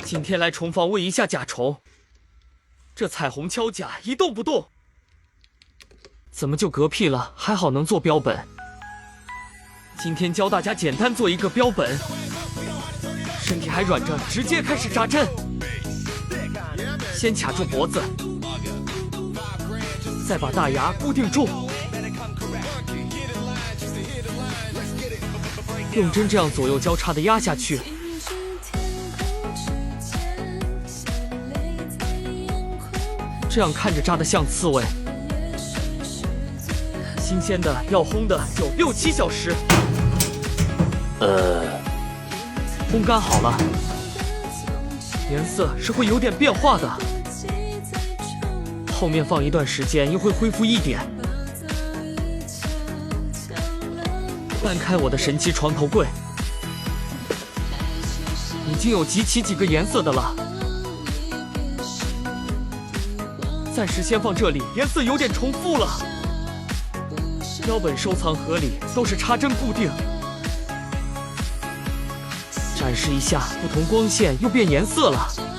今天来虫房喂一下甲虫。这彩虹锹甲一动不动，怎么就嗝屁了？还好能做标本。今天教大家简单做一个标本，身体还软着，直接开始扎针。先卡住脖子，再把大牙固定住，用针这样左右交叉的压下去。这样看着扎得像刺猬。新鲜的要烘的有6、7小时。烘干好了，颜色是会有点变化的，后面放一段时间又会恢复一点。搬开我的神奇床头柜，已经有集齐几个颜色的了。暂时先放这里，颜色有点重复了。标本收藏盒里都是插针固定。展示一下，不同光线又变颜色了。